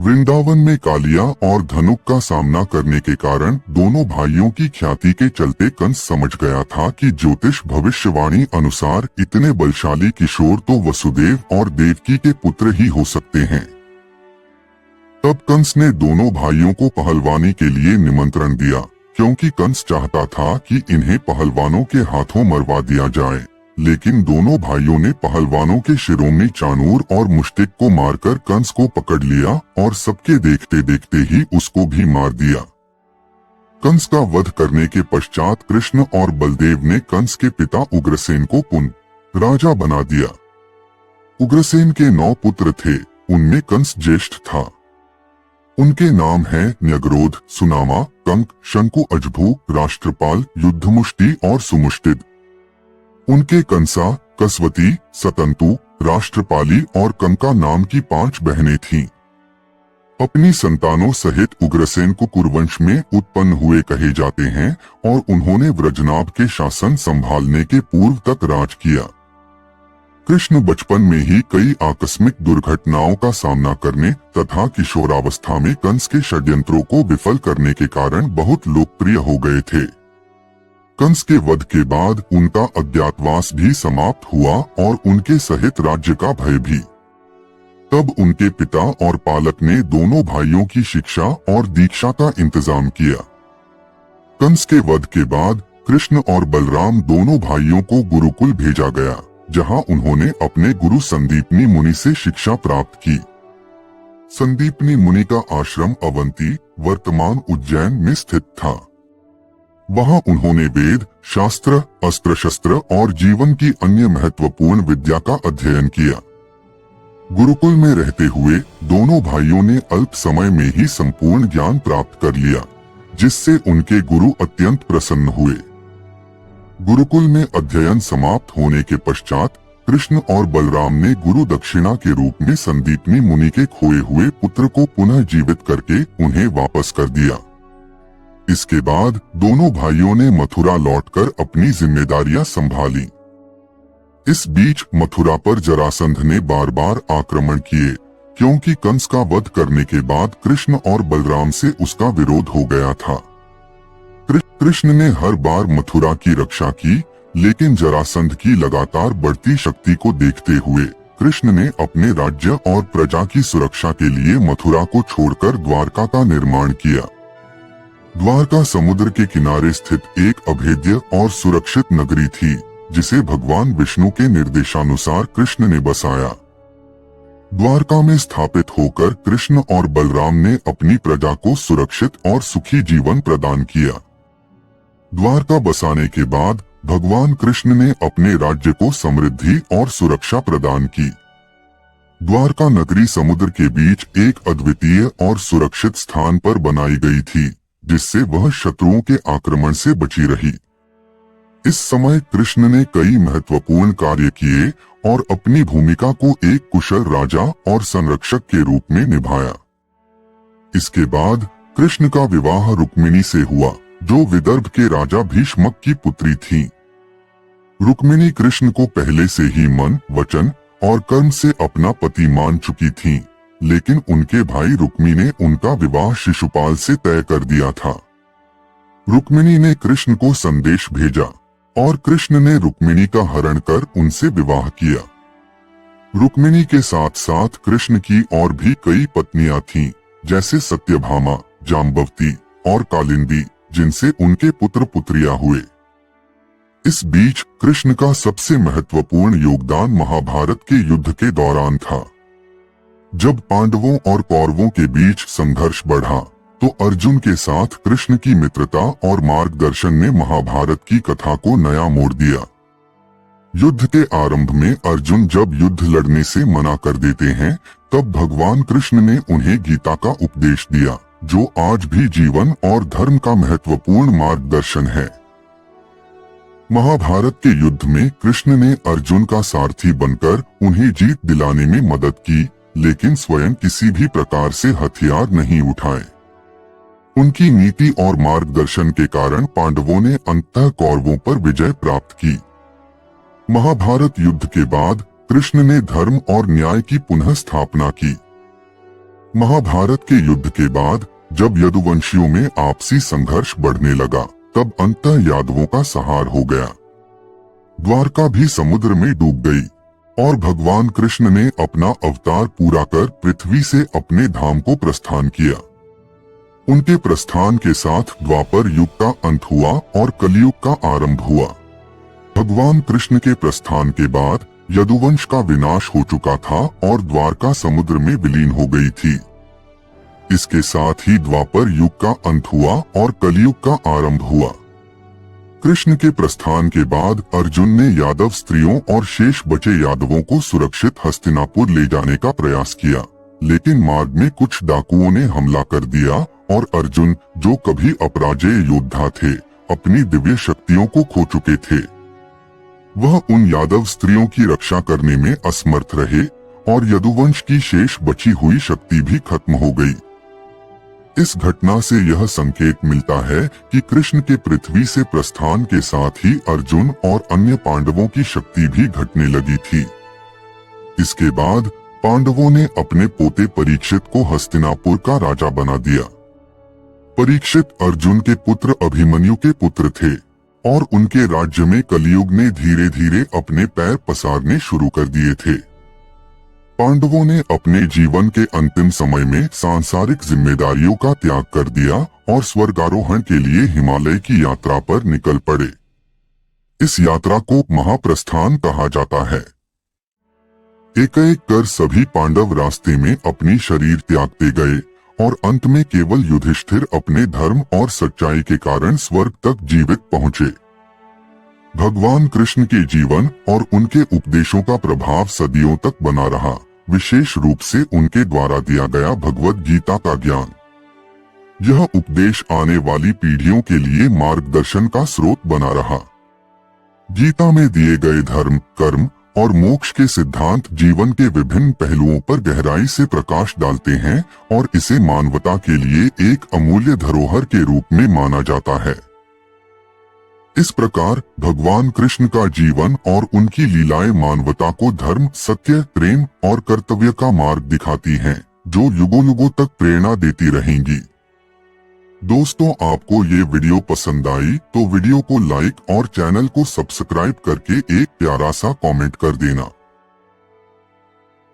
वृंदावन में कालिया और धनुक का सामना करने के कारण दोनों भाइयों की ख्याति के चलते कंस समझ गया था कि ज्योतिष भविष्यवाणी अनुसार इतने बलशाली किशोर तो वसुदेव और देवकी के पुत्र ही हो सकते हैं। तब कंस ने दोनों भाइयों को पहलवानी के लिए निमंत्रण दिया, क्योंकि कंस चाहता था कि इन्हें पहलवानों के हाथों मरवा दिया जाए। लेकिन दोनों भाइयों ने पहलवानों के शिरोमणि चाणूर और मुश्तिक को मारकर कंस को पकड़ लिया और सबके देखते देखते ही उसको भी मार दिया। कंस का वध करने के पश्चात कृष्ण और बलदेव ने कंस के पिता उग्रसेन को पुनः राजा बना दिया। उग्रसेन के 9 पुत्र थे, उनमें कंस ज्येष्ठ था। उनके नाम हैं न्यगरोध, सुनामा, कंक, शंकु, अजभू, राष्ट्रपाल, युद्धमुष्टि और सुमुष्टिद। उनके कंसा, कसवती, सतंतु, राष्ट्रपाली और कंका नाम की 5 बहनें थीं। अपनी संतानों सहित उग्रसेन को कुरुवंश में उत्पन्न हुए कहे जाते हैं और उन्होंने व्रजनाभ के शासन संभालने के पूर्व तक राज किया। कृष्ण बचपन में ही कई आकस्मिक दुर्घटनाओं का सामना करने तथा किशोरावस्था में कंस के षड्यंत्रों को विफल करने के कारण बहुत लोकप्रिय हो गए थे। कंस के वध के बाद उनका अज्ञातवास भी समाप्त हुआ और उनके सहित राज्य का भय भी। तब उनके पिता और पालक ने दोनों भाइयों की शिक्षा और दीक्षा का इंतजाम किया। कंस के वध के बाद कृष्ण और बलराम दोनों भाइयों को गुरुकुल भेजा गया, जहां उन्होंने अपने गुरु संदीपनी मुनि से शिक्षा प्राप्त की। संदीपनी मुनि का आश्रम अवंती, वर्तमान उज्जैन में स्थित था। वहां उन्होंने वेद, शास्त्र, अस्त्र शस्त्र और जीवन की अन्य महत्वपूर्ण विद्या का अध्ययन किया। गुरुकुल में रहते हुए दोनों भाइयों ने अल्प समय में ही संपूर्ण ज्ञान प्राप्त कर लिया, जिससे उनके गुरु अत्यंत प्रसन्न हुए। गुरुकुल में अध्ययन समाप्त होने के पश्चात कृष्ण और बलराम ने गुरु दक्षिणा के रूप में संदीपनी मुनि के खोए हुए पुत्र को पुनः जीवित करके उन्हें वापस कर दिया। इसके बाद दोनों भाइयों ने मथुरा लौटकर अपनी जिम्मेदारियां संभाली। इस बीच मथुरा पर जरासंध ने बार बार आक्रमण किए, क्योंकि कंस का वध करने के बाद कृष्ण और बलराम से उसका विरोध हो गया था। कृष्ण ने हर बार मथुरा की रक्षा की, लेकिन जरासंध की लगातार बढ़ती शक्ति को देखते हुए कृष्ण ने अपने राज्य और प्रजा की सुरक्षा के लिए मथुरा को छोड़कर द्वारका का निर्माण किया। द्वारका समुद्र के किनारे स्थित एक अभेद्य और सुरक्षित नगरी थी, जिसे भगवान विष्णु के निर्देशानुसार कृष्ण ने बसाया। द्वारका में स्थापित होकर कृष्ण और बलराम ने अपनी प्रजा को सुरक्षित और सुखी जीवन प्रदान किया। द्वारका बसाने के बाद भगवान कृष्ण ने अपने राज्य को समृद्धि और सुरक्षा प्रदान की। द्वारका नगरी समुद्र के बीच एक अद्वितीय और सुरक्षित स्थान पर बनाई गई थी, जिससे वह शत्रुओं के आक्रमण से बची रही। इस समय कृष्ण ने कई महत्वपूर्ण कार्य किए और अपनी भूमिका को एक कुशल राजा और संरक्षक के रूप में निभाया। इसके बाद कृष्ण का विवाह रुक्मिणी से हुआ, जो विदर्भ के राजा भीष्मक की पुत्री थी। रुक्मिणी कृष्ण को पहले से ही मन, वचन और कर्म से अपना पति मान चुकी थीं, लेकिन उनके भाई रुक्मी ने उनका विवाह शिशुपाल से तय कर दिया था। रुक्मिणी ने कृष्ण को संदेश भेजा और कृष्ण ने रुक्मिणी का हरण कर उनसे विवाह किया। रुक्मिणी के साथ साथ कृष्ण की और भी कई पत्नियां थीं, जैसे सत्यभामा, जाम्बवती और कालिंदी, जिनसे उनके पुत्र पुत्रियां हुए। इस बीच कृष्ण का सबसे महत्वपूर्ण योगदान महाभारत के युद्ध के दौरान था। जब पांडवों और कौरवों के बीच संघर्ष बढ़ा, तो अर्जुन के साथ कृष्ण की मित्रता और मार्गदर्शन ने महाभारत की कथा को नया मोड़ दिया। युद्ध के आरंभ में अर्जुन जब युद्ध लड़ने से मना कर देते हैं, तब भगवान कृष्ण ने उन्हें गीता का उपदेश दिया, जो आज भी जीवन और धर्म का महत्वपूर्ण मार्गदर्शन है। महाभारत के युद्ध में कृष्ण ने अर्जुन का सारथी बनकर उन्हें जीत दिलाने में मदद की, लेकिन स्वयं किसी भी प्रकार से हथियार नहीं उठाए। उनकी नीति और मार्गदर्शन के कारण पांडवों ने अंततः कौरवों पर विजय प्राप्त की। महाभारत युद्ध के बाद कृष्ण ने धर्म और न्याय की पुनः स्थापना की। महाभारत के युद्ध के बाद जब यदुवंशियों में आपसी संघर्ष बढ़ने लगा, तब अंततः यादवों का संहार हो गया। द्वारका भी समुद्र में डूब गई और भगवान कृष्ण ने अपना अवतार पूरा कर पृथ्वी से अपने धाम को प्रस्थान किया। उनके प्रस्थान के साथ द्वापर युग का अंत हुआ और कलयुग का आरंभ हुआ। भगवान कृष्ण के प्रस्थान के बाद यदुवंश का विनाश हो चुका था और द्वारका समुद्र में विलीन हो गई थी। इसके साथ ही द्वापर युग का अंत हुआ और कलयुग का आरंभ हुआ। कृष्ण के प्रस्थान के बाद अर्जुन ने यादव स्त्रियों और शेष बचे यादवों को सुरक्षित हस्तिनापुर ले जाने का प्रयास किया, लेकिन मार्ग में कुछ डाकुओं ने हमला कर दिया और अर्जुन, जो कभी अपराजेय योद्धा थे, अपनी दिव्य शक्तियों को खो चुके थे। वह उन यादव स्त्रियों की रक्षा करने में असमर्थ रहे और यदुवंश की शेष बची हुई शक्ति भी खत्म हो गई। इस घटना से यह संकेत मिलता है कि कृष्ण के पृथ्वी से प्रस्थान के साथ ही अर्जुन और अन्य पांडवों की शक्ति भी घटने लगी थी। इसके बाद पांडवों ने अपने पोते परीक्षित को हस्तिनापुर का राजा बना दिया। परीक्षित अर्जुन के पुत्र अभिमन्यु के पुत्र थे और उनके राज्य में कलयुग ने धीरे धीरे अपने पैर पसारने शुरू कर दिए थे। पांडवों ने अपने जीवन के अंतिम समय में सांसारिक जिम्मेदारियों का त्याग कर दिया और स्वर्गारोहण के लिए हिमालय की यात्रा पर निकल पड़े। इस यात्रा को महाप्रस्थान कहा जाता है। एक एक कर सभी पांडव रास्ते में अपनी शरीर त्यागते गए और अंत में केवल युधिष्ठिर अपने धर्म और सच्चाई के कारण स्वर्ग तक जीवित पहुंचे। भगवान कृष्ण के जीवन और उनके उपदेशों का प्रभाव सदियों तक बना रहा, विशेष रूप से उनके द्वारा दिया गया भगवद गीता का ज्ञान। यह उपदेश आने वाली पीढ़ियों के लिए मार्गदर्शन का स्रोत बना रहा। गीता में दिए गए धर्म, कर्म और मोक्ष के सिद्धांत जीवन के विभिन्न पहलुओं पर गहराई से प्रकाश डालते हैं और इसे मानवता के लिए एक अमूल्य धरोहर के रूप में माना जाता है। इस प्रकार भगवान कृष्ण का जीवन और उनकी लीलाएं मानवता को धर्म, सत्य, प्रेम और कर्तव्य का मार्ग दिखाती हैं, जो युगों युगों तक प्रेरणा देती रहेंगी। दोस्तों, आपको ये वीडियो पसंद आई तो वीडियो को लाइक और चैनल को सब्सक्राइब करके एक प्यारा सा कमेंट कर देना।